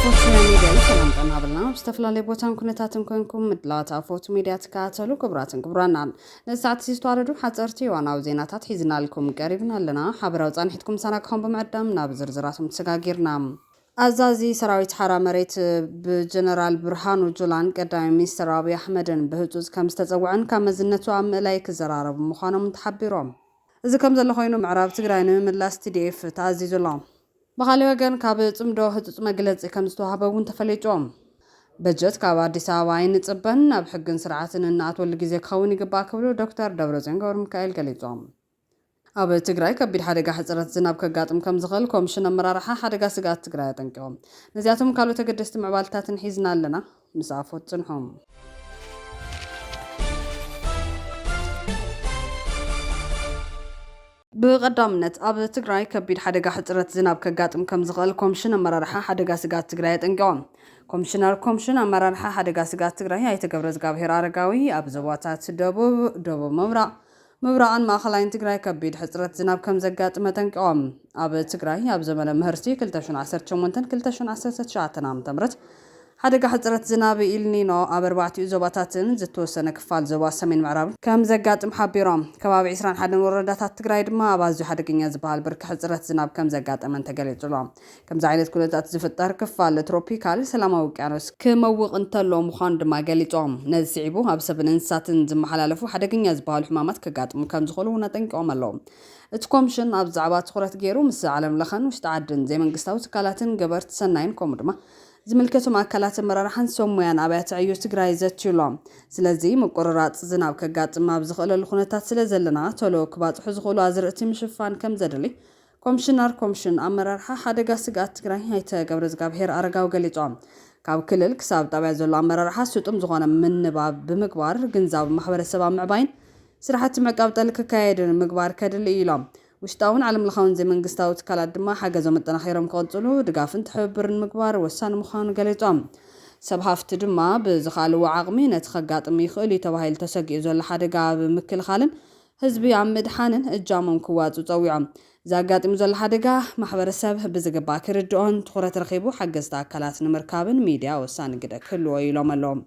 ፎቶ ሚዲያ ሰላም ቀናብልና በስተፍላለይ ቦታን ኩነታትን ኮንኩም ምድላታ ፎቶ ሚዲያ ተካተሉ ክብራትን ክብራናን ለሰዓት ሲስተዋረዱ ሐጸርቲ ዋናው ዜናታት ሒዝናልኩም ቀሪብናልና ሐበራው ጻንሒትኩም ሰናክኹም በመዕዳም ናብ ዝርዝራቱም ተሰጋጊርና አዛዚ ሰራዊት ሐራ መሬት በጀነራል ብርሃኑ ጁላን ቀዳሚ ሚኒስትር አብይ አህመድን በህጹጽ ከም ዝተጸውዐን ካብ መዝነቱ ኣብ ምእላይ ክዘራረቡ ምዃኖም ተሓቢሮም እዚ ከም ዘሎ ኮይኑ ምዕራብ ትግራይ ንምምላስ TDF ተኣዚዙሎም በኻሊ ወገን ካብ ጽምዶ ህጹጽ መግለጺ ከም ዝተዋሃበውን ተፈለጮም በጀት ካብ አዲስ አበባ ይንጽበን ኣብ ሕግን ስርዓትን እናኣትወሉ ግዜ ክኸውን ይግባእ ክብሉ ዶክተር ደብረጽዮን ገብረ ሚካኤል ገሊጾም ኣብ ትግራይ ከቢድ ሓደጋ ሕጽረት ዝናብ ከጋጥም ከም ዝኽእል ኮሚሽን ኣመራርሓ ሓደጋ ስጋት ትግራይ ኣጠንቂቖም ነዚኣቶም ካልኦት ተገደስቲ ምዕባልታትን ሒዝና ኣለና ምስኣፎት ጽንሖም بقدامነት ኣብ ትግራይ ከቢድ ሓደጋ ሕጽረት ዝናብ ከጋጥም ከም ዝኽእል ኮሚሽን ኣመራርሓ ሓደጋ ስጋት ትግራይ ኣጠንቂቖም ኮሚሽን ኣመራርሓ ሓደጋ ስጋት ትግራይ ኣይተገብረ ዝጋብሄር አረጋዊ ኣብ ዞባታት ደቡብ ምብራቕን ማእኸላይን ትግራይ ከቢድ ሕጽረት ዝናብ ከም ዘጋጥም ኣጠንቂቖም ኣብ ትግራይ ኣብ ዘመነ ምህርቲ 2018-2019 ዓ.ም ሓደጋ ሕጽረት ዝናብ ኢልኒኖ ኣብ 4 ዞባታትን ዝተወሰነ ክፋል ዞባ ሰሜን ምዕራብ ከም ዘጋጥም ሓቢሮም ከባቢ 21 ወረዳታት ትግራይ ድማ ኣብ ኣዝዩ ሓደገኛ ዝበሃል ብርኪ ሕጽረት ዝናብ ከም ዘጋጠመን ተገሊጹሎም ከምዚ ዓይነት ኩነታት ዝፍጠር ክፋል ትሮፒካል ሰላማዊ ውቅያኖስ ክመውቕ እንተሎ ምዃኑ ድማ ገሊጾም ነዚ ስዒቡ ኣብ ሰብን እንስሳትን ዝመሓላለፉ ሓደገኛ ዝበሃሉ ሕማማት ከጋጥሙ ከም ዝኽእሉ እውን ኣጠንቂቖም ኣለዉ እቲ ኮሚሽን ኣብ ዛዕባ ትኹረት ገይሩ ምስ ዓለም ለኸን ውሽጢ ዓድን ዘይመንግስታዊ ትካላትን ገበርቲ ሰናይን ከምኡ ድማ ዝምልከቶም ኣካላት ኣመራርሓን ሶሞያን ኣብያተ ዕዮ ትግራይ ዘትዩሎም ስለዚ ምቁርራጽ ዝናብ ከጋጥም ኣብ ዝኽእለሉ ኩነታት ስለ ዘለና ቶሎ ክባጽሑ ዝኽእሉ ኣዝርእቲ ምሽፋን ከም ዘድሊ ኮሚሽን ኣመራርሓ ሓደጋ ስጋት ትግራይ ኣይተገብረ ዝጋብሄር አረጋዊ ገሊጾም ካብ ክልል ክሳብ ጣብያ ዘሎ ኣመራርሓ ስጡም ዝኾነ ምንባብ ብምግባር ግንዛብ ማሕበረሰብ ምዕባይን ስራሕቲ ምዕቃብ ጠል ክካየድን ምግባር ከድሊ ኢሎም ውሽጣውን ዓለም ለኻውን ዘይመንግስታዊ ትካላት ድማ ሓገዞም መጠናኸሮም ክቕጽሉ ድጋፍን ትሕብርን ምግባር ወሳኒ ምዃኑ ገሊጾም ሰብ ሃፍቲ ድማ ብዝኻልዎ ዓቕሚ ነቲ ከጋጥም ይኽእል ተባሂሉ ተሰጊኡ ዘሎ ሓደጋ ብምክልኻልን ህዝቢ ኣብ ምድሓንን እጃሞም ክዋፁ ፀዊዖም ዘጋጥሙ ዘሎ ሓደጋ ማሕበረሰብ ብዝግባእ ክርድኦን ትኹረት ረኺቡ ሓገዝቲ ኣካላት ንምርካብን ሚድያ ወሳኒ ግደ ክህልዎ ኢሎም ኣለዎም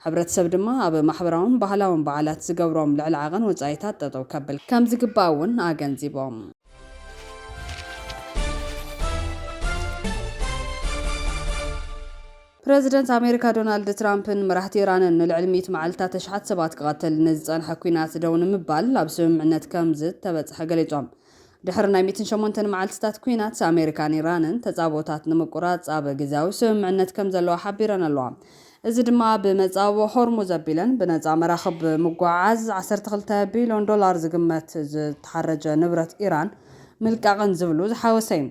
ሕብረተሰብ ድማ ኣብ ማሕበራውን ባህላውን በዓላት ዝገብሮም ልዕሊ ዓቐን ወጻኢታት ጠጠው ከብል ከም ዝግባእ እውን ኣገንዚቦም ፕሬዚደንት ኣሜሪካ ዶናልድ ትራምፕን መራሕቲ ኢራንን ንልዕሊ 100 መዓልታት ተሽሓት ሰባት ክቐትል ንዝጸንሐ ኩናት ደው ንምባል ኣብ ስምምዕነት ከም ዝተበጽሐ ገሊጾም ድሕሪ ናይ 108 መዓልትታት ኩናት ኣሜሪካን ኢራንን ተጻቦታት ንምቁራጽ ኣብ ግዜያዊ ስምምዕነት ከም ዘለዋ ሓቢረን ኣለዋ እዚ ድማ ብመጻቦ ሆርሙዝ ኣቢለን ብነጻ መራኸብ ምጓዓዝ 12 ቢልዮን ዶላር ዝግመት ዝተሓረጀ ንብረት ኢራን ምልቃቕን ዝብሉ ዝሓወሰይ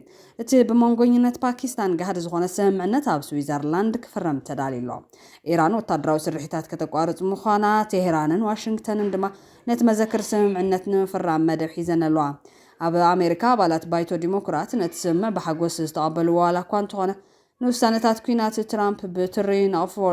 እቲ ብመንጎኝነት ፓኪስታን ጋህዲ ዝኾነ ስምምዕነት ኣብ ስዊዘርላንድ ክፍረም ተዳሊሎ ኢራን ወታደራዊ ስርሒታት ከተቋርጽ ምዃና ቴሄራንን ዋሽንግተንን ድማ ነቲ መዘክር ስምምዕነት ንምፍራም መደብ ሒዘን ኣለዋ ኣብ ኣሜሪካ ኣባላት ባይቶ ዲሞክራት ነቲ ስምምዕ ብሓጎስ ዝተቐበልዎ ዋላ እኳ እንተኾነ ንውሳነታት ኩናት ትራምፕ ብትሪ ነቕፍዎ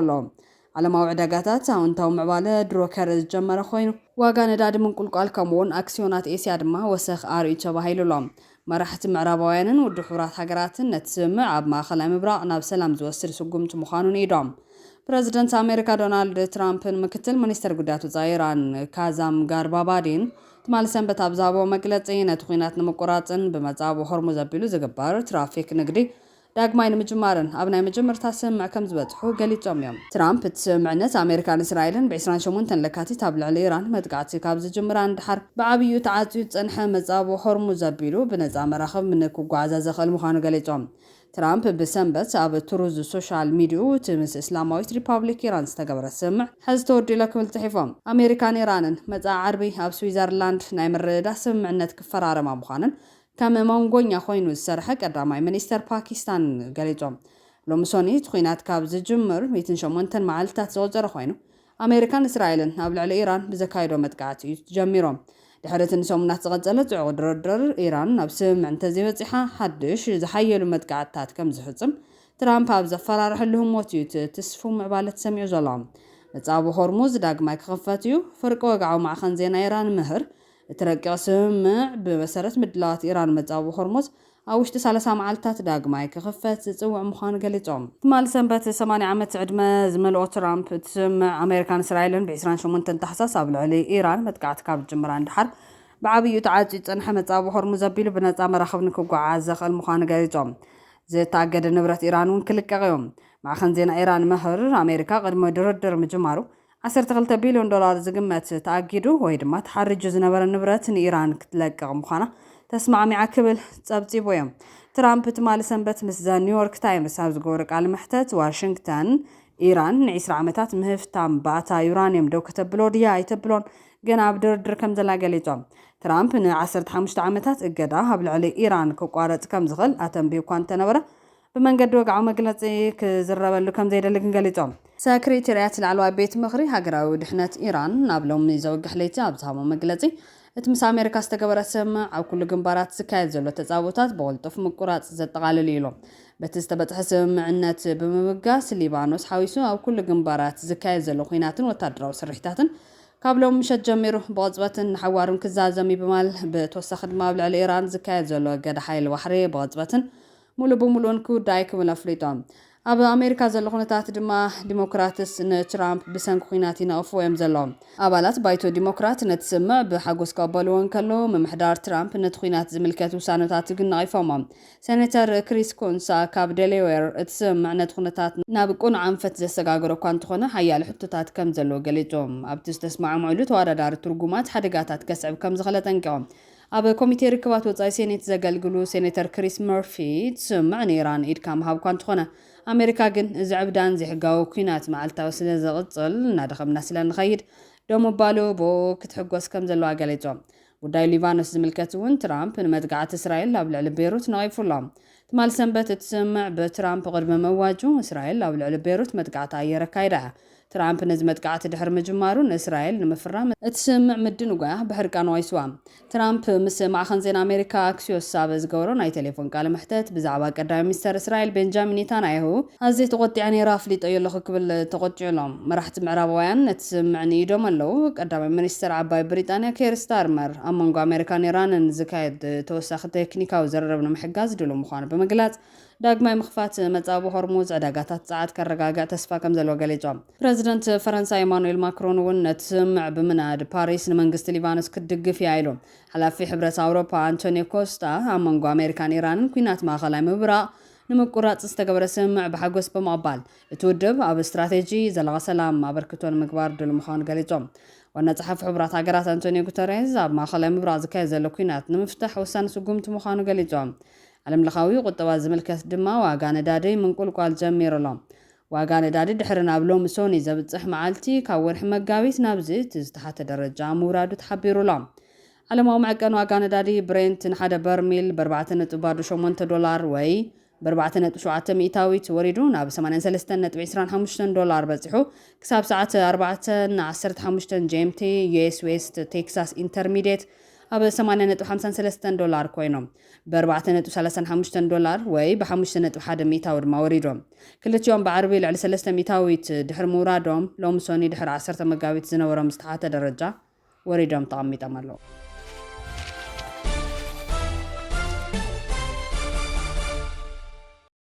ዓለማዊ ዕዳጋታት ኣዎንታዊ ምዕባለ ድሮከር ዝጀመረ ኮይኑ ዋጋ ነዳዲ ምንቁልቋል ከምኡውን ኣክስዮናት ኤስያ ድማ ወሰኽ ኣርዩ ተባሂሉሎም መራሕቲ ምዕራባውያንን ውድብ ሕብራት ሃገራትን ነቲ ስምምዕ ኣብ ማእኸላይ ምብራቕ ናብ ሰላም ዝወስድ ስጉምቲ ምዃኑን ኢዶም ፕሬዚደንት ኣሜሪካ ዶናልድ ትራምፕን ምክትል ሚኒስትር ጉዳያት ወጻኢ ኢራን ካዛም ጋርባባዲን ትማል ሰንበት ኣብ ዝሃቦ መግለጺ ነቲ ኩናት ንምቁራጽን ብመጻቦ ሆርሙዝ ኣቢሉ ዝግበር ትራፊክ ንግዲ ዳግማይ ንምጅማርን ኣብ ናይ መጀመርታ ስምምዕ ከም ዝበጽሑ ገሊጾም እዮም ትራምፕ እቲ ስምምዕነት ኣሜሪካን እስራኤልን ብ28 ለካቲት ኣብ ልዕሊ ኢራን መጥቃዕቲ ካብ ዝጅምራ እንድሓር ብዓብዩ ተዓጽዩ ዝጸንሐ መጻቦ ሆርሙዝ ኣቢሉ ብነጻ መራኸብ ንክጓዓዛ ዘኽእል ምዃኑ ገሊጾም ትራምፕ ብሰንበት ኣብ ትሩዝ ሶሻል ሚድዩ እቲ ምስ እስላማዊት ሪፐብሊክ ኢራን ዝተገበረ ስምምዕ ሕዚ ተወዲሉ ክብል ጽሒፎም ኣሜሪካን ኢራንን መጻኢ ዓርቢ ኣብ ስዊዘርላንድ ናይ ምርድዳእ ስምምዕነት ክፈራረማ ምዃንን ከም መንጎኛ ኮይኑ ዝሰርሐ ቀዳማይ ሚኒስተር ፓኪስታን ገሊጾም ሎሚ ሰኒ ኩናት ካብ ዝጅምር 108 መዓልትታት ዝወፀረ ኮይኑ ኣሜሪካን እስራኤልን ኣብ ልዕሊ ኢራን ብዘካይዶ መጥቃዕቲ ጀሚሮም ድሕሪ እቲ ሰሙናት ዝቐጸለ ጽዑቕ ድርድር ኢራን ናብ ስምምዕ እንተዘይበጺሓ ሓድሽ ዝሓየሉ መጥቃዕትታት ከም ዝፍጽም ትራምፕ ኣብ ዘፈራርሐሉ ህሞት እዩ ትስፉ ምዕባለ ተሰሚዑ ዘሎ መጻቡ ሆርሙዝ ዳግማይ ክኽፈት እዩ ፍርቂ ወግዓዊ ማዕኸን ዜና ኢራን ምህር እትረቂቕ ስምምዕ ብመሰረት ምድላዋት ኢራን መጻወ ሆርሙዝ ኣብ ውሽጢ 30 መዓልታት ዳግማይ ክኽፈት ዝጽውዕ ምዃኑ ገሊጾም። ትማል ሰንበት 80 ዓመት ዕድመ ዝመልኦ ትራምፕ እቲ ስምምዕ ኣሜሪካን እስራኤልን ብ28 ታሕሳስ ኣብ ልዕሊ ኢራን መጥቃዕቲ ካብ ጅምራ እንድሓር ብዓብዩ ተዓጽዩ ዝጸንሐ መጻወ ሆርሙዝ ኣቢሉ ብነጻ መራኸቢ ንክጓዓዝ ዘኽእል ምዃኑ ገሊጾም። ዝተኣገደ ንብረት ኢራን እውን ክልቀቕ እዮም። ማዕኸን ዜና ኢራን መህር ኣሜሪካ ቅድሚ ድርድር ምጅማሩ $12 ቢልዮን ዝግመት ተኣጊዱ ወይ ድማ ተሓርጁ ዝነበረ ንብረት ንኢራን ክትለቅቕ ምዃና ተስማዕሚዓ ክብል ጸብጺቦ እዮም። ትራምፕ ትማሊ ሰንበት ምስ ዘ ኒውዮርክ ታይምስ ኣብ ዝገበሩ ቃለ መሕተት ዋሽንግተን ኢራን ን20 ዓመታት ምህፍታም ባእታ ዩራንየም ደው ከተብሎ ድያ ኣይተብሎን ገና ኣብ ድርድር ከም ዘላ ገሊጾም። ትራምፕ ን15 ዓመታት እገዳ ኣብ ልዕሊ ኢራን ክቋረጽ ከም ዝኽእል ኣተንቢዩ እኳ እንተነበረ ብመንገዲ ወግዓዊ መግለጺ ክዝረበሉ ከም ዘይደሊ ግን ገሊጾም። ሰክሬታርያት ላዕለዋይ ቤት ምኽሪ ሃገራዊ ድሕነት ኢራን ናብ ሎሚ ዘወግሕ ለይቲ ኣብ ዝሃቦ መግለጺ እቲ ምስ ኣሜሪካ ዝተገበረ ስምምዕ ኣብ ኩሉ ግንባራት ዝካየድ ዘሎ ተጻውታት ብቕልጡፍ ምቁራጽ ዘጠቓልል ኢሎም በቲ ዝተበጽሐ ስምምዕነት ብምብጋስ ሊባኖስ ሓዊሱ ኣብ ኩሉ ግንባራት ዝካየድ ዘሎ ኩናትን ወታደራዊ ስርሒታትን ካብ ሎም ምሸት ጀሚሩ ብቕጽበትን ሓዋርን ክዛዘም ይብማል። ብተወሳኺ ድማ ኣብ ልዕሊ ኢራን ዝካየድ ዘሎ እገዳ ሓይሊ ባሕሪ ብቕጽበትን ሙሉእ ብሙሉእን ክውዳእ ክብል ኣፍሊጦም። ኣብ ኣሜሪካ ዘሎ ኩነታት ድማ ዲሞክራትስ ንትራምፕ ብሰንኪ ኩናት ይነቕፉ እዮም ዘለዎም። ኣባላት ባይቶ ዲሞክራት ነቲ ስምምዕ ብሓጎስ ክቕበልዎ እንከሎ ምምሕዳር ትራምፕ ነቲ ኩናት ዝምልከት ውሳነታት ግን ነቒፎሞም። ሴኔተር ክሪስ ኮንስ ካብ ዴላዌር እቲ ስምምዕ ነቲ ኩነታት ናብ ቁኑዕ ኣንፈት ዘሰጋግሮ እኳ እንተኾነ ሓያሎ ሕቶታት ከም ዘለዎ ገሊጾም። ኣብቲ ዝተስማዕምዕሉ ተወዳዳሪ ትርጉማት ሓደጋታት ከስዕብ ከም ዝኽእለ ጠንቂቖም። ኣብ ኮሚቴ ርክባት ወጻኢ ሴኔት ዘገልግሉ ሴኔተር ክሪስ መርፊ ስምምዕ ንኢራን ኢድካ ምሃብ እኳ እንተኾነ ኣሜሪካ ግን እዚ ዕብዳን ዘይሕጋዊ ኩናት መዓልታዊ ስለ ዘቕጽል እናደኸምና ስለ ንኸይድ ደሞ ባሉ ብኡ ክትሕጎስ ከም ዘለዋ ገሊጾም። ጉዳይ ሊባኖስ ዝምልከት እውን ትራምፕ ንመጥቃዕቲ እስራኤል ኣብ ልዕሊ ቤይሩት ነቒፉሎም። ትማል ሰንበት እቲ ስምምዕ ብትራምፕ ቅድሚ መዋጁ እስራኤል ኣብ ልዕሊ ቤይሩት መጥቃዕቲ ኣየር ኣካይዳ እያ። ትራምፕ ነዚ መጥቃዕቲ ድሕሪ ምጅማሩ ንእስራኤል ንምፍራም እቲ ስምምዕ ምድን ጓያ ብሕርቃን ዋይስዋ። ትራምፕ ምስ ማዕኸን ዜና ኣሜሪካ ኣክሲዮስ ኣብ ዝገበሮ ናይ ቴሌፎን ቃለ መሕተት ብዛዕባ ቀዳማይ ሚኒስተር እስራኤል ቤንጃሚን ኔታንያሁ ኣዝየ ተቆጢዐ ነይረ ኣፍሊጠዮ ኣለኹ ክብል ተቆጢዑሎም። መራሕቲ ምዕራባውያን ነቲ ስምምዕ ንኢዶም ኣለዉ። ቀዳማይ ሚኒስተር ዓባይ ብሪጣንያ ኬር ስታርመር ኣብ መንጎ ኣሜሪካን ኢራንን ዝካየድ ተወሳኺ ቴክኒካዊ ዘረረብ ንምሕጋዝ ድሉ ምዃኑ ብምግላጽ ዳግማይ ምኽፋት መጻወ ሆርሙዝ ዕዳጋታት ጸዓት ከረጋግዕ ተስፋ ከም ዘለዎ ገሊጾም። ፕረዚደንት ፈረንሳይ ኢማኑኤል ማክሮን እውን ነቲ ስምምዕ ብምናድ ፓሪስ ንመንግስቲ ሊባኖስ ክትድግፍ እያ ኢሎም። ሓላፊ ሕብረት ኣውሮፓ አንቶኒዮ ኮስታ ኣብ መንጎ ኣሜሪካን ኢራንን ኩናት ማእኸላይ ምብራቕ ንምቁራጽ ዝተገበረ ስምምዕ ብሓጎስ ብምቕባል እቲ ውድብ ኣብ ስትራቴጂ ዘለቐ ሰላም ኣበርክቶ ንምግባር ድሉ ምዃኑ ገሊጾም። ዋና ጸሓፊ ሕብራት ሃገራት አንቶኒዮ ጉተሬዝ ኣብ ማእኸላይ ምብራቕ ዝካየድ ዘሎ ኩናት ንምፍታሕ ውሳነ ስጉምቲ ምዃኑ ገሊጾም። ዓለም ለኻዊ ቁጠባ ዝምልከት ድማ ዋጋ ነዳዲ ምንቁልቋል ጀሚሩሎም። ዋጋ ነዳዲ ድሕሪ ናብ ሎሚ ሶኒ ዘብጽሕ መዓልቲ ካብ ወርሒ መጋቢት ናብዚ እቲ ዝተሓተ ደረጃ ምውራዱ ተሓቢሩሎም። ዓለማዊ መዐቀን ዋጋ ነዳዲ ብሬንት ንሓደ በርሚል $4.8 ወይ $4.7 ሚእታዊት ወሪዱ ናብ $83.25 በፂሑ ክሳብ ሰዓት 4:15 GMT US ዌስት ቴክሳስ ኢንተርሚዲየት ኣብ $80.53 ኮይኖም $4.35 ወይ ብ5.1 ሚእታዊ ድማ ወሪዶም። ክልቲኦም ብዓርቢ ልዕሊ 3 ሚእታዊት ድሕሪ ምውራዶም ሎሚ ሶኒ ድሕሪ 10 መጋቢት ዝነበሮም ዝተሓተ ደረጃ ወሪዶም ተቐሚጦም ኣለዉ።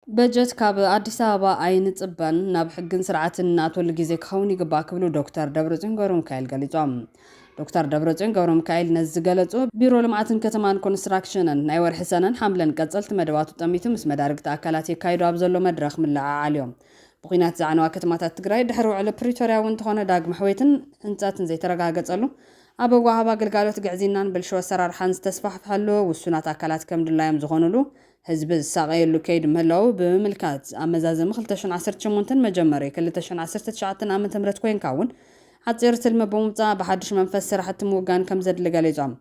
በጀት ካብ ኣዲስ ኣበባ ኣይንጽበን ናብ ሕግን ስርዓትን እናተወሉ ግዜ ክኸውን ይግባእ ክብሉ ዶክተር ደብረጽዮን ገብረሚካኤል ገሊጾም። ዶክተር ደብረጽዮን ገብረሚካኤል ነዚ ዝገለጹ ቢሮ ልምዓትን ከተማን ኮንስትራክሽንን ናይ ወርሒ ሰነን ሓምለን ቀጸልቲ መደባቱ ጠሚቱ ምስ መዳርግቲ ኣካላት የካይዱ ኣብ ዘሎ መድረኽ ምልዓዓል እዮም። ብኹናት ዝዓነዋ ከተማታት ትግራይ ድሕሪ ውዕሊ ፕሪቶርያ እውን እንተኾነ ዳግሚ ሕወይትን ህንፀትን ዘይተረጋገጸሉ ኣብ ወሃባ ግልጋሎት ግዕዚናን ብልሹ ኣሰራርሓን ዝተስፋሕፈሐሉ ውሱናት ኣካላት ከም ድላዮም ዝኾኑሉ ህዝቢ ዝሳቀየሉ ከይዲ ምህላው ብምምልካት ኣመዛዘሚ 2018 መጀመሪ 2019 ዓ.ም ኮይንካ እውን ሓፂር ትልሚ ብምውፃእ ብሓድሽ መንፈስ ስራሕቲ ምውጋን ከም ዘድሊ ገሊፆም።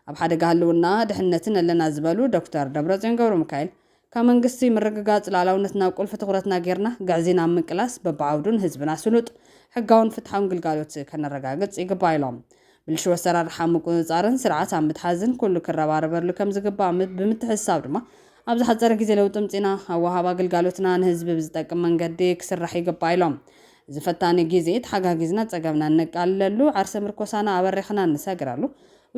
ኣብ ሓደጋ ህልውና ድሕነትን ኣለና ዝበሉ ዶክተር ደብረጽዮን ገብረሚካኤል ካብ መንግስቲ ምርግጋጽ ላዕላውነትና ቁልፊ ትኩረትና ጌርና ግዕዚና ምቅላስ በብዓውዱን ህዝብና ስሉጥ ሕጋውን ፍትሓውን ግልጋሎት ከነረጋግጽ ይግባእ ኢሎም። ብልሹ ኣሰራርሓ ምቁፅጻርን ስርዓት ኣብ ምትሓዝን ኩሉ ክረባረበሉ ከም ዝግባእ ብምትሕሳብ ድማ ኣብዚ ሓፀረ ግዜ ለውጢ ምፂና ኣወሃባ ግልጋሎትና ንህዝቢ ብዝጠቅም መንገዲ ክስራሕ ይግባእ ኢሎም። ዝፈታኒ ግዜ ተሓጋጊዝና ፀገምና ነቃልለሉ ዓርሰ ምርኮሳና ኣበሪኽና ንሰግራሉ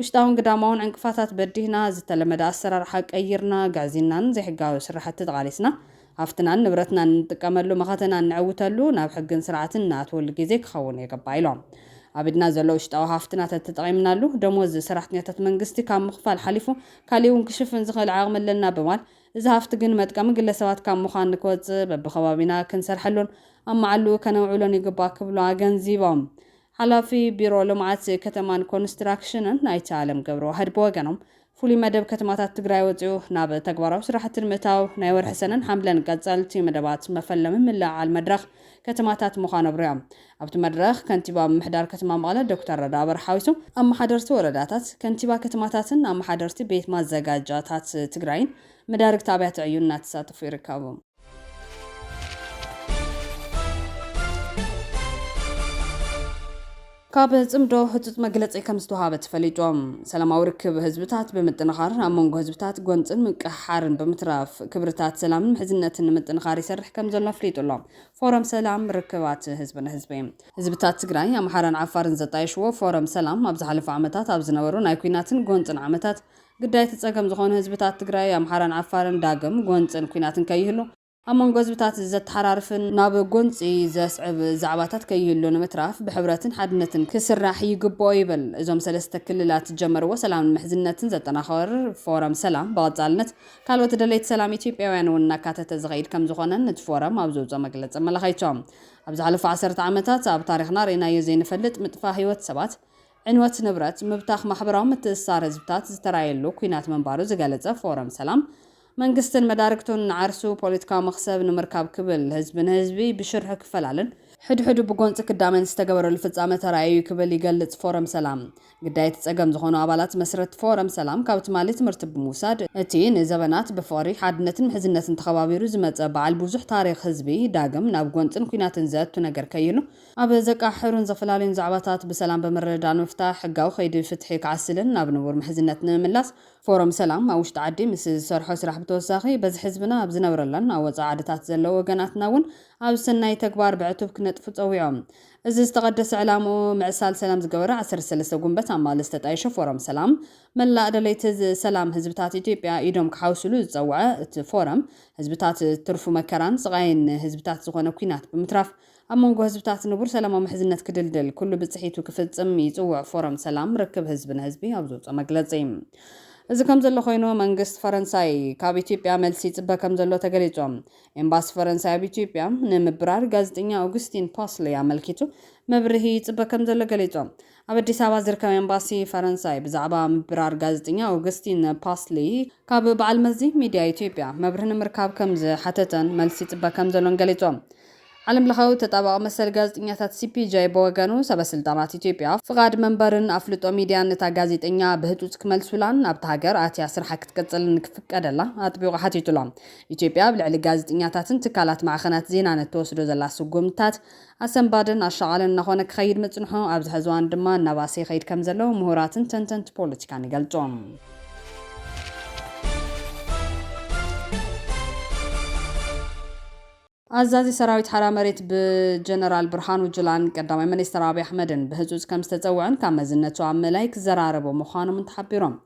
ውሽጣውን ግዳማውን ዕንቅፋታት በዲህና ዝተለመደ ኣሰራርሓ ቀይርና ጋዚናን ዘይሕጋዊ ስራሕቲ ተቃሊስና ሃፍትናን ንብረትናን እንጥቀመሉ መኸተና ንዕውተሉ ናብ ሕግን ስርዓትን እናተወሉ ግዜ ክኸውን የገባ ኢሎም ኣብድና ዘሎ ውሽጣዊ ሃፍትናታት ተጠቒምናሉ ደሞዝ ሰራሕተኛታት መንግስቲ ካብ ምኽፋል ሓሊፉ ካሊውን ክሽፍን ዝኽእል ዓቕሚ ኣለና በማል እዚ ሃፍቲ ግን መጥቀሚ ግለሰባት ካብ ምዃን ንክወፅእ በብኸባቢና ክንሰርሐሉን ኣማዕሉ ከነውዕሎን ይግባእ ክብሉ ኣገንዚቦም ሓላፊ ቢሮ ልምዓት ከተማን ኮንስትራክሽንን ናይቲ ዓለም ገብረ ዋህድ ብወገኖም ፍሉይ መደብ ከተማታት ትግራይ ወፂኡ ናብ ተግባራዊ ስራሕቲ ንምእታው ናይ ወርሒ ሰነን ሓምለን ቀጻልቲ መደባት መፈለሚ ምልዓል መድረኽ ከተማታት ምዃኑ ኣብርዮም ኣብቲ መድረኽ ከንቲባ ምምሕዳር ከተማ መቐለ ዶክተር ረዳ በርሓዊቱ ኣመሓደርቲ ወረዳታት ከንቲባ ከተማታትን ኣመሓደርቲ ቤት ማዘጋጃታት ትግራይን መዳርግቲ ኣብያተ ዕዩ እናተሳተፉ ይርከቡ ካብ ጽምዶ ህጡጥ መግለጺ ከም ዝተዋሃበ ተፈሊጦም ሰላማዊ ርክብ ህዝብታት ብምጥንኻር ኣብ መንጎ ህዝብታት ጎንፅን ምቅሓርን ብምትራፍ ክብርታት ሰላምን ምሕዝነትን ንምጥንኻር ይሰርሕ ከም ዘሎ ኣፍሊጡሎም ፎረም ሰላም ርክባት ህዝብን ህዝብታት ትግራይ ኣምሓራን ዓፋርን ዘጣይሽዎ ፎረም ሰላም ኣብ ዝሓለፉ ዓመታት ኣብ ዝነበሩ ናይ ኩናትን ጎንፅን ዓመታት ግዳይ ተጸገም ዝኾኑ ህዝብታት ትግራይ ኣምሓራን ዓፋርን ዳግም ጎንፅን ኩናትን ከይህሉ ኣብ መንጎ ህዝብታት ዘተሓራርፍን ናብ ጎንፂ ዘስዕብ ዛዕባታት ከይህሉ ንምትራፍ ብሕብረትን ሓድነትን ክስራሕ ይግብኦ ይብል እዞም ሰለስተ ክልላት ጀመርዎ ሰላምን ምሕዝነትን ዘጠናኸር ፎረም ሰላም ብቐጻልነት ካልኦት ደለይቲ ሰላም ኢትዮጵያውያን እውን እናካተተ ዝኸይድ ከም ዝኾነን እቲ ፎረም ኣብ ዘውፅኦ መግለፂ ኣመላኺቶም ኣብ ዝሓለፉ 10 ዓመታት ኣብ ታሪኽና ርኢናዮ ዘይንፈልጥ ምጥፋእ ህይወት ሰባት ዕንወት ንብረት ምብታኽ ማሕበራዊ ምትእስሳር ህዝብታት ዝተራየሉ ኩናት መንባሩ ዝገለጸ ፎረም ሰላም መንግስትን መዳርግቱን ዓርሱ ፖለቲካዊ መኽሰብ ንምርካብ ክብል ህዝብን ህዝቢ ብሽርሒ ክፈላለን ሕድሕዱ ብጎንፂ ክዳመን ዝተገበረሉ ፍጻመ ተራእዩ ክብል ይገልጽ ፎረም ሰላም ግዳይ ተጸገም ዝኾኑ ኣባላት መስረት ፎረም ሰላም ካብ ትማሊ ትምህርቲ ብምውሳድ እቲ ንዘበናት ብፍቕሪ ሓድነትን ምሕዝነትን ተኸባቢሩ ዝመፀ በዓል ብዙሕ ታሪክ ህዝቢ ዳግም ናብ ጎንፅን ኩናትን ዘእቱ ነገር ከይኑ ኣብ ዘቃሕሩን ዘፈላለዩን ዛዕባታት ብሰላም ብምርድዳእ ንምፍታሕ ሕጋዊ ከይዲ ፍትሒ ክዓስልን ናብ ንቡር ምሕዝነት ንምምላስ ፎረም ሰላም ኣብ ውሽጢ ዓዲ ምስ ዝሰርሖ ስራሕ ብተወሳኺ በዚ ህዝብና ኣብ ዝነብረለን ኣብ ወፃኢ ዓድታት ዘለዎ ወገናትና እውን ኣብ ሰናይ ተግባር ብዕቱብ ክነጥፉ ፀዊዖም እዚ ዝተቐደሰ ዕላሙ ምዕሳል ሰላም ዝገበረ 13 ጉንበት ኣማል ዝተጣይሸ ፎረም ሰላም መላእ ደለይቲ ሰላም ህዝብታት ኢትዮጵያ ኢዶም ክሓውስሉ ዝፀውዐ እቲ ፎረም ህዝብታት ትርፉ መከራን ስቃይን ህዝብታት ዝኾነ ኩናት ብምትራፍ ኣብ መንጎ ህዝብታት ንቡር ሰላማዊ ምሕዝነት ክድልድል ኩሉ ብፅሒቱ ክፍጽም ይጽውዕ ፎረም ሰላም ርክብ ህዝብን ህዝቢ ኣብ ዘውፅኦ መግለፂ እዚ ከም ዘሎ ኮይኑ መንግስት ፈረንሳይ ካብ ኢትዮጵያ መልሲ ይጽበ ከም ዘሎ ተገሊጾም ኤምባሲ ፈረንሳይ ኣብ ኢትዮጵያ ንምብራር ጋዜጠኛ ኦግስቲን ፓስሊ ኣመልኪቱ መብርሂ ይጽበ ከም ዘሎ ገሊጾም ኣብ አዲስ አበባ ዝርከብ ኤምባሲ ፈረንሳይ ብዛዕባ ምብራር ጋዜጠኛ ኦግስቲን ፓስሊ ካብ በዓል መዚ ሚድያ ኢትዮጵያ መብርሂ ንምርካብ ከም ዝሓተተን መልሲ ይጽበ ከም ዘሎን ገሊጾም ዓለም ለኻዊ ተጣባቂ መሰል ጋዜጠኛታት CPJ በወገኑ ሰበስልጣናት ኢትዮጵያ ፍቃድ መንበርን ኣፍልጦ ሚድያን ነታ ጋዜጠኛ ብህጡፅ ክመልሱላን ኣብታ ሃገር ኣትያ ስርሓ ክትቀጽልን ክፍቀደላ ኣጥቢቑ ሓቲቱሎም ኢትዮጵያ ብልዕሊ ጋዜጠኛታትን ትካላት ማዕኸናት ዜና ነተወስዶ ዘላ ስጉምታት ኣሰንባድን ኣሻቓልን እናኾነ ክኸይድ መጽንሑ ኣብዚ ሕዚ እዋን ድማ እናባሰ ይኸይድ ከም ዘሎ ምሁራትን ተንተንቲ ፖለቲካን ይገልጾም አዛዚ ሰራዊት ሓራ መሬት ብጀነራል ብርሃኑ ጁላን ቀዳማይ ሚኒስትር አብይ አሕመድን በህጹጽ ከም ዝተጸውዐን ካብ መዝነቱ ኣብ መላይ ክዘራረቡ ምዃኖም ተሓቢሮም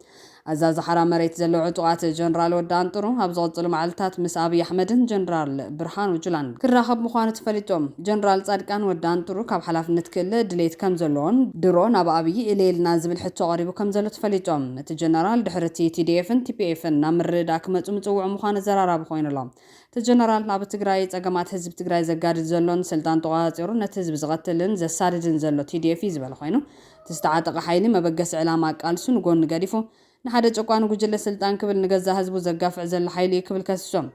አዛዚ ሓራ መሬት ዘለዎ ዕጡቃት ጀነራል ወዳን ጥሩ ኣብ ዝቕጽሉ መዓልታት ምስ አብይ አሕመድን ጀነራል ብርሃኑ ጁላን ክራኸብ ምዃኑ ተፈሊጦም ጀነራል ጻድቃን ወዳን ጥሩ ካብ ሓላፍነት ክእለ ድሌት ከም ዘለዎን ድሮ ናብ አብይ ኢሌልና ዝብል ሕቶ ቀሪቡ ከም ዘሎ ተፈሊጦም እቲ ጀነራል ድሕርቲ TDFን TPFን ናብ ምርድዳእ ክመጹ ምጽውዕ ምዃኑ ዘራራቢ ኮይኑሎም እቲ ጀነራል ናብ ትግራይ ጸገማት ህዝቢ ትግራይ ዘጋድድ ዘሎን ስልጣን ተቆጻጺሩ ነቲ ህዝቢ ዝቐትልን ዘሳድድን ዘሎ TDF ዝበለ ኮይኑ ተስተዓጠቀ ሓይሊ መበገስ ዕላማ ቃልሱን ጎን ገዲፉ ንሓደ ጨቋን ጉጅለ ስልጣን ክብል ንገዛ ህዝቡ ዘጋፍዕ ዘሎ ሓይሊ ክብል ከስሶም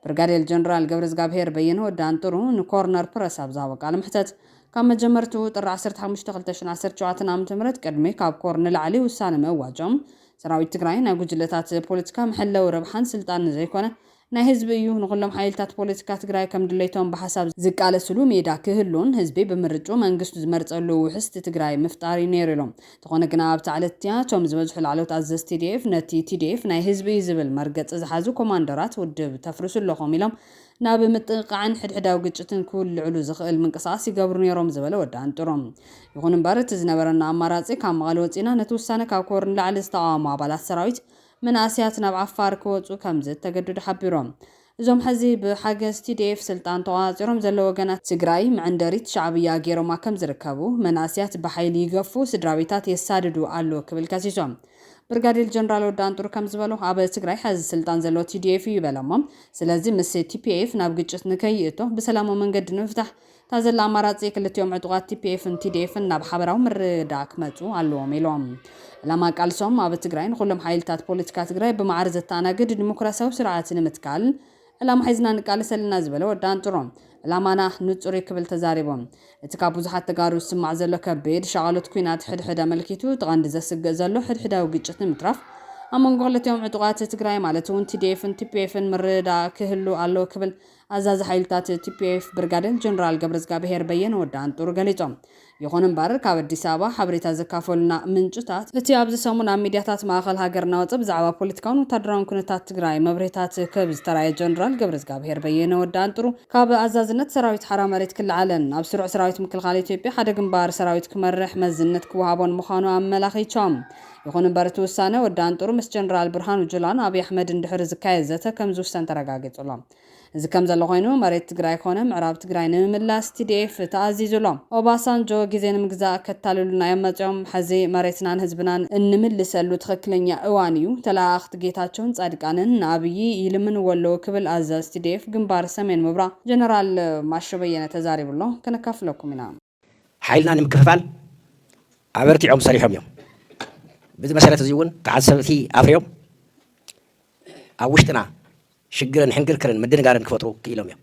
ብርጋዴር ጀነራል ገብረዝጋብሔር በየነ ወዳን ጥሩ ንኮርነር ፕረስ ኣብ ዝሃቦ ቃለ መሕተት ካብ መጀመርቱ ጥሪ 15 2017 ዓ.ም ቅድሚ ካብ ኮር ንላዕሊ ውሳነ መዋጆም ሰራዊት ትግራይ ናይ ጉጅለታት ፖለቲካ መሐለው ረብሓን ስልጣን ዘይኮነ ናይ ህዝቢ እዩ ንኩሎም ሓይልታት ፖለቲካ ትግራይ ከም ድሌቶም ብሓሳብ ዝቃለስሉ ሜዳ ክህሉን ህዝቢ ብምርጩ መንግስቱ ዝመርጸሉ ውሕስቲ ትግራይ ምፍጣር ነይሩ ኢሎም ተኾነ ግና ኣብ ታዕለትያ ቶም ዝበዝሑ ላዕለዎት ኣዘዝቲ TDF ነቲ TDF ናይ ህዝቢ ዝብል መርገጽ ዝሓዙ ኮማንደራት ውድብ ተፍርሱ ኣለኹም ኢሎም ናብ ምጥቃዕን ሕድሕዳዊ ግጭትን ክውልዕሉ ዝኽእል ምንቅስቃስ ይገብሩ ነይሮም ዝበለ ወዳን ጥሮም ይኹን እምበር እቲ ዝነበረና ኣማራጺ ካብ መቐለ ወፂና ነቲ ውሳነ ካብ ኮርን ላዕሊ ዝተቃወሙ አባላት ሰራዊት مناسيات ناب عفار كوتسو كمزت تجدد حبيرهم زوم حزي بحاجز TDF سلطان توازرهم زلوا جنات سجراي معندريت شعبية غيرو ما كم زركبو مناسيات بحيل يقفو سدراويتات يساددو علو قبل كاسيسوم برغادير جنرال ودان طور كم زبلو ابا سجراي حز سلطان زلو TDF يبلمم سلازي مس TPF ناب ግጭት ንከይእቶ በሰላሙ መንገድ ንፍታሕ ታዘላ አማራጺ ክልቲዮም ዕጡቃት TPF TDF ናብ ሓበራው ምርዳእ ክመጹ ኣለዎም ኢሎም لما قال سوم ኣብ ትግራይን ኩሎም ሓይልታት ፖለቲካ ትግራይ ብማዕረ ዘተኣናግድ ዲሞክራሲያዊ ስርዓት ንምትካል لما حيزنا ንቃለሰልና ዝበለ ወዳን ጥሮም لمانا ንጹር ክብል ተዛሪቦም እቲ ካብ ብዙሓት ተጋሩ ስማዕ ዘሎ ከበድ ሻغሎት ኩናት ሕድሕዳ መልኪቱ ተቐንዲ ዘስገ ዘሎ ሕድሕዳዊ ግጭት ንምትራፍ ኣመንጎለትዮም ዕጡቃት ትግራይ ማለት እውን TDF TPF ምርዳእ ክህሉ ኣሎ ክብል ኣዛዚ ሓይልታት TPF ብርጋዴር ጀነራል ገብረዝጋብሄር በየነ ወዳን ጥሩ ገሊጾም ይኹን እምበር ካብ አዲስ አበባ ሓበሬታ ዘካፈሉና ምንጭታት እቲ ኣብዚ ሰሙን ኣብ ሚድያታት ማእከል ሃገርና ወጽ ብዛዕባ ፖለቲካውን ወታደራውን ኩነታት ትግራይ መብሬታት ከብ ዝተራየ ጀነራል ገብረዝጋብሄር በየነ ወዳን ጥሩ ካብ ኣዛዝነት ሰራዊት ሓራ መሬት ክልዓለን ኣብ ስሩዕ ሰራዊት ምክልኻል ኢትዮጵያ ሓደ ግንባር ሰራዊት ክመርሕ መዝነት ክወሃቦን ምዃኑ ኣመላኺቶም ይኹን እምበር እቲ ውሳነ ወዳን ጥሩ ምስ ጀነራል ብርሃኑ ጁላን አብይ አሕመድ እንድሕር ዝካየድ ዘተ ከም ዝውሰን ተረጋጊጹሎም እዚ ከም ዘሎ ኮይኑ መሬት ትግራይ ኮነ ምዕራብ ትግራይ ንምምላስ TDF ተኣዚዙሎም ኦባሳንጆ ግዜ ንምግዛእ ከተልሉና የመጽኦም ሕዚ መሬትናን ህዝብናን እንምልሰሉ ትክክለኛ እዋን እዩ ተላእኽቲ ጌታቸውን ጻድቃንን አብይ ይልምን ወሎ ክብል ኣዛዝ TDF ግንባር ሰሜን ምብራቅ ጀነራል ማሾበየነ ተዛሪብሎ ከነካፍለኩም ኢና ሓይልና ንምክፍፋል ኣበርቲዖም ሰሪሖም እዮም بذ مسألة زيون تعصبتي أفريوم أوشتنا شجرن حنكر كرن مدينة قارن كفترو كيلوم يوم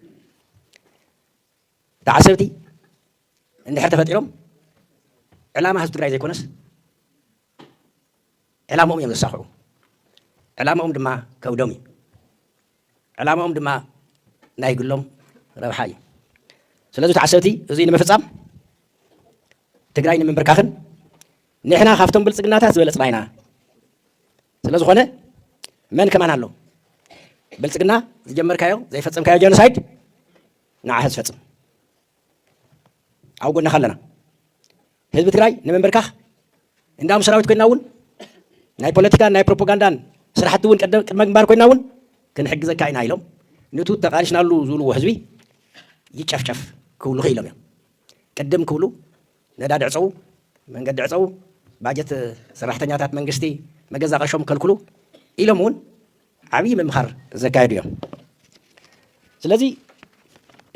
تعصبتي إن حتى فتيلهم علامة هذا تراي زي كونس علامة يوم الصحو علامة دما كودومي علامة دما نايقول لهم روحاي سلازو تعصبتي زين ما فتصام تقرأين من بركاخن نحنا خافتم بالسجناتات ولا صنعنا سلازو خونه من كمان هلو بالسجنا جمر كايو زي فتم كايو جينوسايد نعهد فتم أو قلنا خلنا حزب تراي نمن بركاخ عندهم سراويت كنا ون ناي بوليتيكا ناي بروباغاندا سرحتون قدم مقبار كنا ون كن حق زكاين هايلهم نتو تقارش نالو زولو حزبي يتشفشف كولو خيلهم قدم كولو نداد عصو من قد عصو باجت سرحتنياتات منغستي مغزا قشوم كلكلو إلمون عبي ممخر زكايد يوم سلازي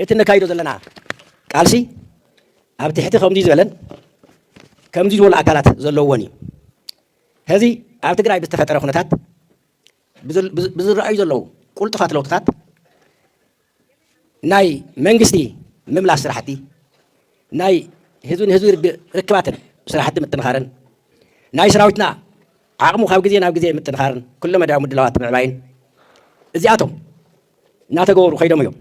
اتنا كايدو زلنا قالسي اب تحت خمدي زلن كمدي ولا اكلات زلووني هذه اب تግራይ بتفطر خنتات بزر رأي زلو قل طفات لوطات ناي منغستي مملا سرحتي ناي هزو ركباتن سرحت متنخارن ناي سراوتنا عقمو خاب غزي ناب غزي متنخارن كل ما داو مدلوات معباين ازياتهم ناتغورو خيدم يوم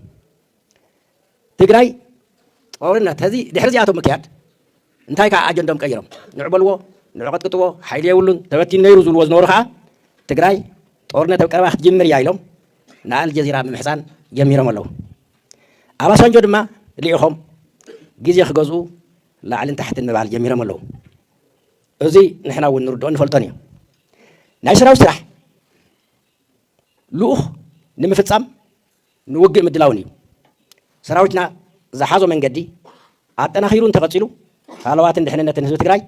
تግራይ ጦርነት هذه دحرزياتهم مكيات انتاي كا اجندم قيرم نعبلو نعقጥቅጥዎ حيل يولن تبتين نيرو زلو زنورخا تግራይ ጦርነት ተቀርባህ ጅምር ያይሎም ናል ጀዚራ ምሕሳን ጀሚሮም አለው አባሳንጆ ድማ ሊኢኹም ግዜ ክገዙ ላዕልን ታሕትን ምባል ጀሚሮም አለው እዚ ንሕና እውን ንርድኦ ንፈልጦን እዩ ናይ ስራው ስራሕ ልኡኽ ንምፍጻም ንውግእ ምድላውን እዩ ሰራዊትና ዝሓዞ መንገዲ ኣጠናኺሩን ተቐፂሉ ሃለዋትን ድሕንነትን ህዝቢ ትግራይ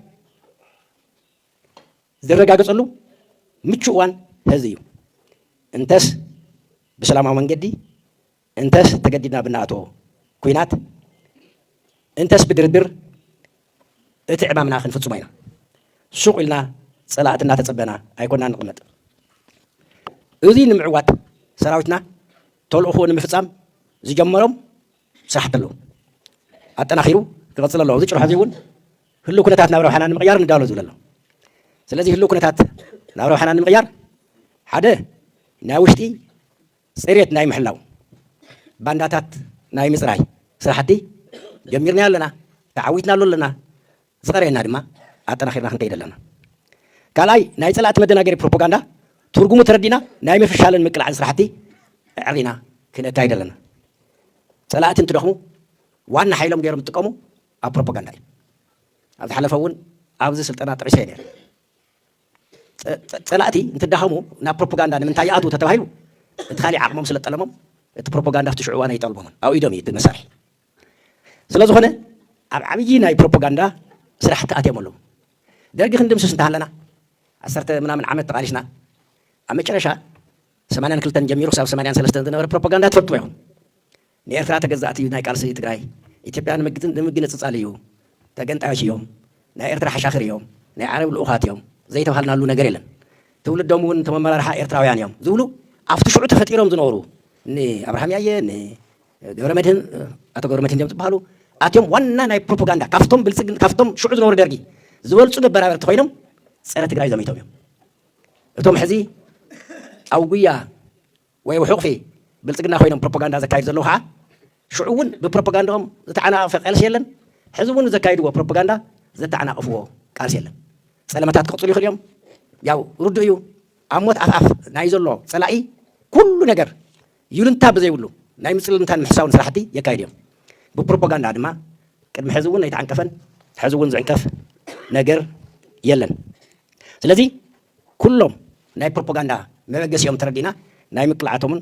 ዝረጋገፀሉ ምቹ እዋን ህዚ እዩ እንተስ ብሰላማዊ መንገዲ እንተስ ተገዲድና ብናእቶ ኩናት እንተስ ብድርድር እቲ ዕማምና ክንፍጽሞ ኢና ሱቕ ኢልና ጸላእትና ተጸበና ኣይኮንና ንቕመጥ እዚ ንምዕዋት ሰራዊትና ተልእኾ ንምፍጻም ዝጀመሮም ስራሕቲ ኣለዉ ኣጠናኺሩ ክቐጽል ኣለዎ እዚ ጭርሖ እዚ እውን ህሉ ኩነታት ናብ ረብሓና ንምቕያር ንዳሎ ዝብል ኣሎ ስለዚ ህሉ ኩነታት ናብ ረብሓና ንምቕያር ሓደ ናይ ውሽጢ ፅሬት ናይ ምሕላው ባንዳታት ናይ ምፅራይ ስራሕቲ ጀሚርና ኣለና ተዓዊትና ኣለና ዝቐረየና ድማ ኣጠናኺርና ክንከይድ ኣለና ካልኣይ ናይ ፀላእቲ መደናገሪ ፕሮፓጋንዳ ትርጉሙ ተረዲና ናይ ምፍሻልን ምቅላዕን ስራሕቲ ዕሪና ክነካይድ ኣለና ፀላእቲ እንትደኽሙ ዋና ሓይሎም ገይሮም ዝጥቀሙ ኣብ ፕሮፓጋንዳ እዩ ኣብ ዝሓለፈ እውን ኣብዚ ስልጠና ጥዕሰ ነይረ ፀላእቲ እንትዳኸሙ ናብ ፕሮፓጋንዳ ንምንታይ ይኣትዉ ተተባሂሉ እቲ ካሊእ ዓቕሞም ስለ ጠለሞም እቲ ፕሮፓጋንዳ ኣብቲ ሽዑ ዋና ይጠልቦምን ኣብ ኢዶም እዩ እቲ መሳርሒ ስለ ዝኾነ ኣብ ዓብዪ ናይ ፕሮፓጋንዳ ስራሕቲ ኣትዮም ኣለዉ ደርጊ ክንድምስስ እንተሃለና 10 ምናምን ዓመት ተቃሊስና ኣብ መጨረሻ 82 ጀሚሩ ክሳብ 83 ዝነበረ ፕሮፓጋንዳ ትፈልጥዎ ይኹን ንኤርትራ ተገዛእቲ እዩ ናይ ቃልሲ ትግራይ ኢትዮጵያ ንምግንፅፃል እዩ ተገንጣዮች እዮም ናይ ኤርትራ ሓሻኽር እዮም ናይ ዓረብ ልኡኻት እዮም ዘይተባሃልናሉ ነገር የለን ትውልዶም እውን ተመመራርሓ ኤርትራውያን እዮም ዝብሉ ኣብቲ ሽዑ ተፈጢሮም ዝነበሩ ንኣብርሃም ያየ ንገብረመድህን ኣቶ ገብረመድህን እዮም ዝበሃሉ ኣትዮም ዋና ናይ ፕሮፓጋንዳ ካብቶም ሽዑ ዝነበሩ ደርጊ ዝበልፁ ገበራበርቲ ኮይኖም ፀረ ትግራይ ዘመይቶም እዮም እቶም ሕዚ ኣብ ጉያ ወይ ውሑቕ ብልፅግና ኮይኖም ፕሮፓጋንዳ ዘካይዱ ዘለዉ ከዓ ሽዑ እውን ብፕሮፓጋንዳኦም ዝተዓናቐፈ ቃልሲ የለን ሕዚ እውን ዘካይድዎ ፕሮፓጋንዳ ዘተዓናቐፍዎ ቃልሲ የለን ፀለመታት ክቕፅሉ ይኽእል እዮም ያው ርዱ እዩ ኣብ ሞት ኣፍኣፍ ናይ ዘሎ ፀላኢ ኩሉ ነገር ይሉንታ ብዘይብሉ ናይ ምፅልንታን ምሕሳውን ስራሕቲ የካይድ እዮም ብፕሮፓጋንዳ ድማ ቅድሚ ሕዚ እውን ኣይተዓንቀፈን ሕዚ እውን ዝዕንቀፍ ነገር የለን ስለዚ ኩሎም ናይ ፕሮፓጋንዳ መበገሲኦም ተረዲና ናይ ምቅላዓቶምን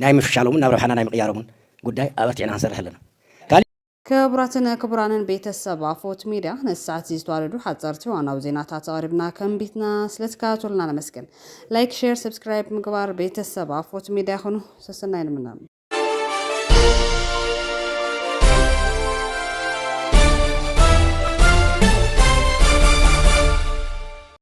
ናይ ምፍሻሎምን ናብ ረብሓና ናይ ምቕያሮምን ጉዳይ ኣበርቲዕና ክንሰርሕ ኣለና ክቡራትን ክቡራንን ቤተሰብ ኣፎት ሚድያ ነዚ ሰዓት ዝተዋለዱ ሓፀርቲ ዋናው ዜናታት ኣቕሪብና ከንቢትና ስለተከታተሉና ነመስገን ላይክ ሼር ሰብስክራይብ ምግባር ቤተሰብ ኣፎት ሚድያ ይኹኑ ሰሰናይ ንምናምን